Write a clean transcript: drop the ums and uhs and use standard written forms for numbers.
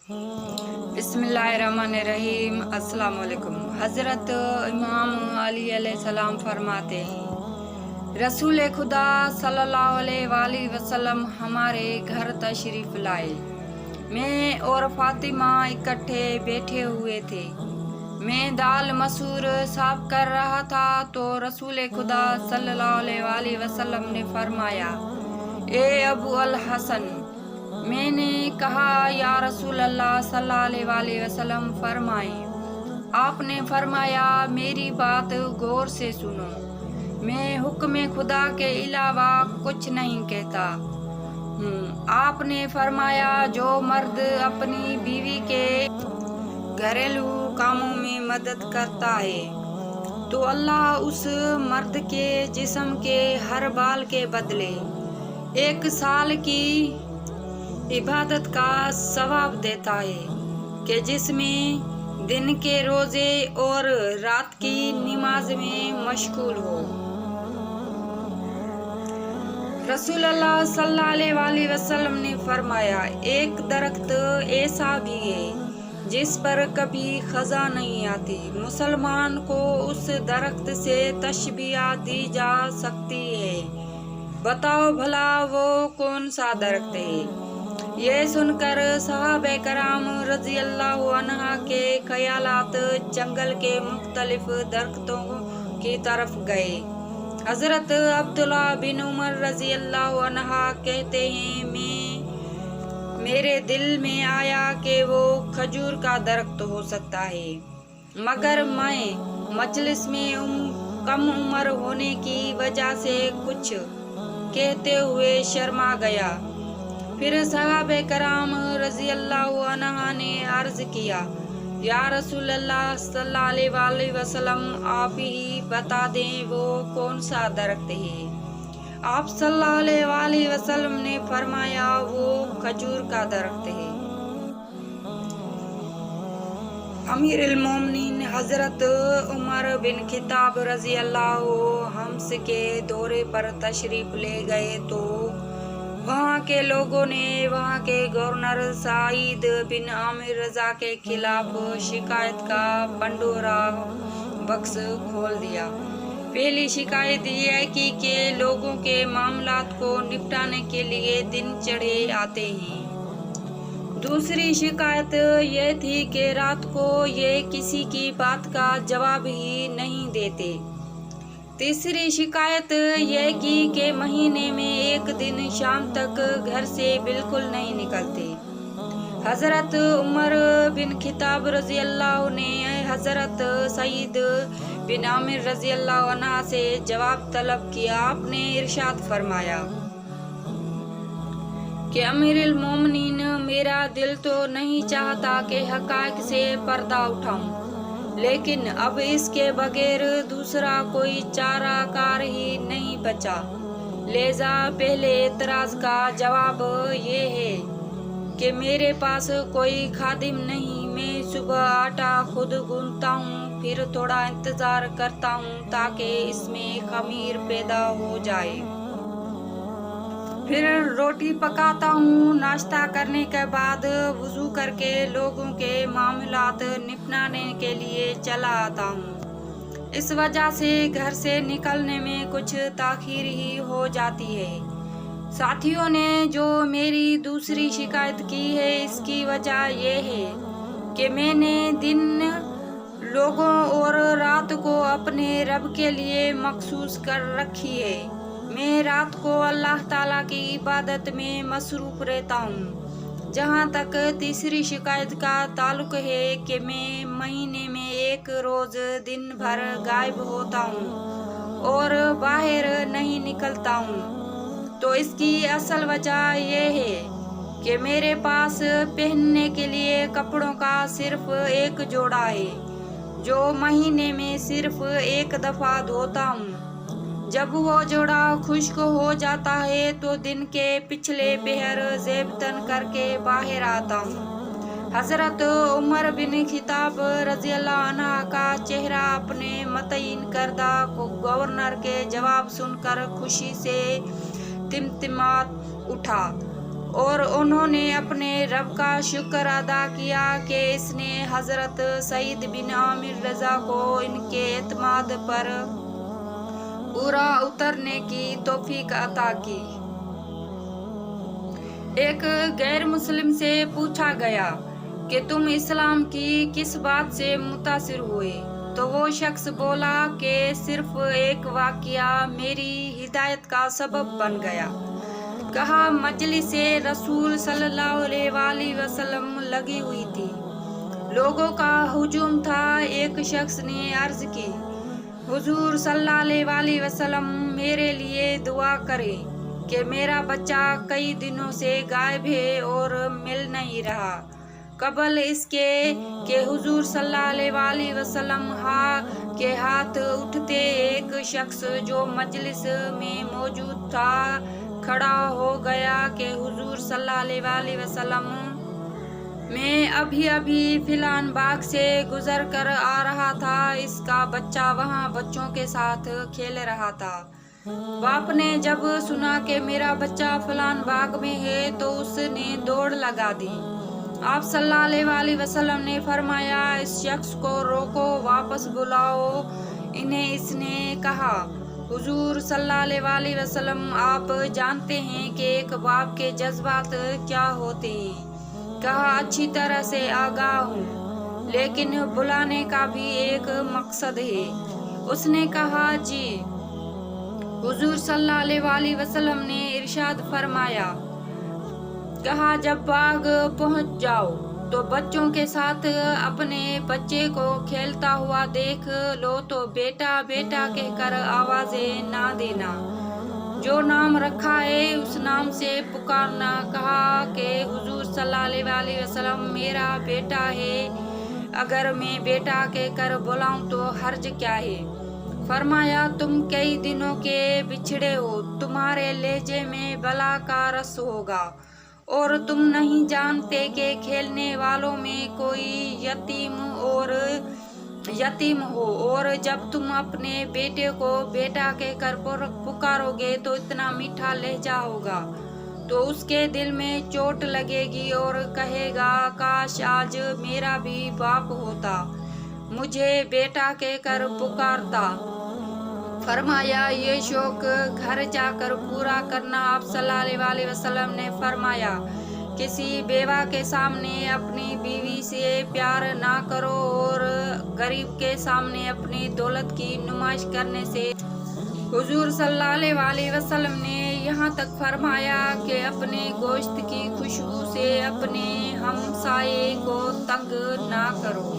बिस्मिल्लाहिर्रहमानिर्रहीम। अस्सलाम वालेकुम। हज़रत इमाम अली अलैहिस्सलाम फरमाते हैं, रसूल खुदा सल्लल्लाहु अलैहि वसल्लम हमारे घर तशरीफ़ लाए। मैं और फातिमा इकट्ठे बैठे हुए थे। मैं दाल मसूर साफ कर रहा था तो रसूल खुदा सल्लल्लाहु अलैहि वसल्लम ने फरमाया, ए अबू अल हसन। मैंने कहा, या रसूल अल्लाह सल्लल्लाहु अलैहि वसल्लम फरमाएं। आपने फरमाया, मेरी बात गौर से सुनो, मैं हुक्म खुदा के अलावा कुछ नहीं कहता हूँ। आपने फरमाया, जो मर्द अपनी बीवी के घरेलू कामों में मदद करता है तो अल्लाह उस मर्द के जिस्म के हर बाल के बदले 1 साल की इबादत का सवाब देता है कि जिसमें दिन के रोजे और रात की नमाज में मशगूल हो। रसूल अल्लाह सल्लल्लाहु अलैहि वसल्लम ने फरमाया, एक दरख्त ऐसा भी है जिस पर कभी खजा नहीं आती। मुसलमान को उस दरख्त से तशबीह दी जा सकती है। बताओ भला वो कौन सा दरख्त है? ये सुनकर सहाबे कराम रजी अल्लाह अन्हा के ख्यालात जंगल के मुख्तलिफ दरख्तों की तरफ गए। हजरत अब्दुल्ला बिन उमर रजी अल्लाह अन्हा कहते हैं, मेरे दिल में आया कि वो खजूर का दरख्त हो सकता है, मगर मैं मजलिस में कम उम्र होने की वजह से कुछ कहते हुए शर्मा गया। फिर सहाबे कराम रजी अल्लाह अन्हा ने अर्ज किया, या रसूल अल्लाह सल्लल्लाहु अलैहि वसल्लम, आप ही बता दें वो कौन सा दरख्त है। आप सल्लल्लाहु अलैहि वसल्लम ने फरमाया, वो खजूर का दरख्त है। अमीरुल मोमिनीन हजरत उमर बिन खिताब रजी अल्लाह हम्स के दौरे पर तशरीफ ले गए तो वहाँ के लोगों ने वहाँ के गवर्नर सईद बिन आमिर रजा के खिलाफ शिकायत का पंडोरा बक्स खोल दिया। पहली शिकायत यह की कि लोगों के मामलात को निपटाने के लिए दिन चढ़े आते हैं। दूसरी शिकायत यह थी कि रात को ये किसी की बात का जवाब ही नहीं देते। तीसरी शिकायत यह की कि महीने में 1 दिन शाम तक घर से बिल्कुल नहीं निकलते। हजरत उमर बिन खिताब रजी अल्लाह ने हजरत सईद बिन आमिर रजी अल्लाह अन्हा से जवाब तलब किया। आपने इरशाद फरमाया कि अमीरुल मोमिनीन, मेरा दिल तो नहीं चाहता कि हक़ाइक़ से पर्दा उठाऊं, लेकिन अब इसके बगैर दूसरा कोई चाराकार ही नहीं बचा। लिहाजा पहले एतराज का जवाब ये है कि मेरे पास कोई खादिम नहीं। मैं सुबह आटा खुद गूंथता हूँ, फिर थोड़ा इंतजार करता हूँ ताकि इसमें खमीर पैदा हो जाए, फिर रोटी पकाता हूँ। नाश्ता करने के बाद वुज़ू करके लोगों के मामलात निपटाने के लिए चला आता हूँ। इस वजह से घर से निकलने में कुछ ताख़ीर ही हो जाती है। साथियों ने जो मेरी दूसरी शिकायत की है, इसकी वजह यह है कि मैंने दिन लोगों और रात को अपने रब के लिए मखसूस कर रखी है। मैं रात को अल्लाह ताला की इबादत में मसरूफ़ रहता हूँ। जहाँ तक तीसरी शिकायत का ताल्लुक है कि मैं महीने में 1 रोज़ दिन भर गायब होता हूँ और बाहर नहीं निकलता हूँ, तो इसकी असल वजह यह है कि मेरे पास पहनने के लिए कपड़ों का सिर्फ 1 जोड़ा है, जो महीने में सिर्फ 1 दफ़ा धोता हूँ। जब वो जोड़ा खुश्क हो जाता है तो दिन के पिछले पहर ज़ेबतन करके बाहर आता हूँ। हजरत उमर बिन खिताब रजी अल्लाह अन्हा का चेहरा अपने मतयीन करदा गवर्नर के जवाब सुनकर खुशी से तिमतिमात उठा اور انہوں نے اپنے رب کا شکر ادا کیا کہ اس نے حضرت سعید بن عامر رضا کو ان کے اعتماد پر پورا اترنے کی توفیق عطا کی۔ ایک غیر مسلم سے پوچھا گیا کہ تم اسلام کی کس بات سے متاثر ہوئے؟ تو وہ شخص بولا کہ صرف ایک واقعہ میری ہدایت کا سبب بن گیا۔ کہا مجلس رسول صلی اللہ علیہ وآلہ وسلم لگی ہوئی تھی، لوگوں کا ہجوم تھا۔ ایک شخص نے عرض کی، حضور صلی اللہ علیہ وآلہ وسلم میرے لیے دعا کریں کہ میرا بچہ کئی دنوں سے غائب ہے اور مل نہیں رہا۔ قبل اس کے کہ حضور صلی اللہ علیہ وآلہ وسلم کے ہاتھ اٹھتے، ایک شخص جو مجلس میں موجود تھا کھڑا ہو گیا کہ حضور صلی اللہ علیہ وآلہ وسلم میں ابھی فلان باغ سے گزر کر آ رہا تھا، اس کا بچہ وہاں بچوں کے ساتھ کھیل رہا تھا۔ باپ نے جب سنا کہ میرا بچہ فلان باغ میں ہے تو اس نے دوڑ لگا دی۔ آپ صلی اللہ علیہ وآلہ وسلم نے فرمایا، اس شخص کو روکو، واپس بلاؤ انہیں۔ اس نے کہا، حضور صلی اللہ علیہ وآلہ وسلم آپ جانتے ہیں کہ ایک باپ کے جذبات کیا ہوتے ہیں؟ کہا اچھی طرح سے آگاہ ہوں، لیکن بلانے کا بھی ایک مقصد ہے۔ اس نے کہا جی۔ حضور صلی اللہ علیہ وآلہ وسلم نے ارشاد فرمایا، کہا جب باغ پہنچ جاؤ تو بچوں کے ساتھ اپنے بچے کو کھیلتا ہوا دیکھ لو تو بیٹا بیٹا کہہ کر آوازیں نہ دینا، جو نام رکھا ہے اس نام سے پکارنا۔ کہا کہ حضور صلی اللہ علیہ وآلہ وسلم میرا بیٹا ہے، اگر میں بیٹا کہہ کر بلاؤں تو حرج کیا ہے؟ فرمایا تم کئی دنوں کے بچھڑے ہو، تمہارے لہجے میں بلا کا رس ہوگا اور تم نہیں جانتے کہ کھیلنے والوں میں کوئی یتیم ہو، اور جب تم اپنے بیٹے کو بیٹا کہہ کر پکارو گے تو اتنا میٹھا لہجہ ہوگا تو اس کے دل میں چوٹ لگے گی اور کہے گا کاش آج میرا بھی باپ ہوتا، مجھے بیٹا کہہ کر پکارتا۔ فرمایا یہ شوق گھر جا کر پورا کرنا۔ آپ صلی اللہ علیہ وآلہ وسلم نے فرمایا، کسی بیوہ کے سامنے اپنی بیوی سے پیار نہ کرو اور غریب کے سامنے اپنی دولت کی نمائش کرنے سے۔ حضور صلی اللہ علیہ وآلہ وسلم نے یہاں تک فرمایا کہ اپنے گوشت کی خوشبو سے اپنے ہمسائے کو تنگ نہ کرو۔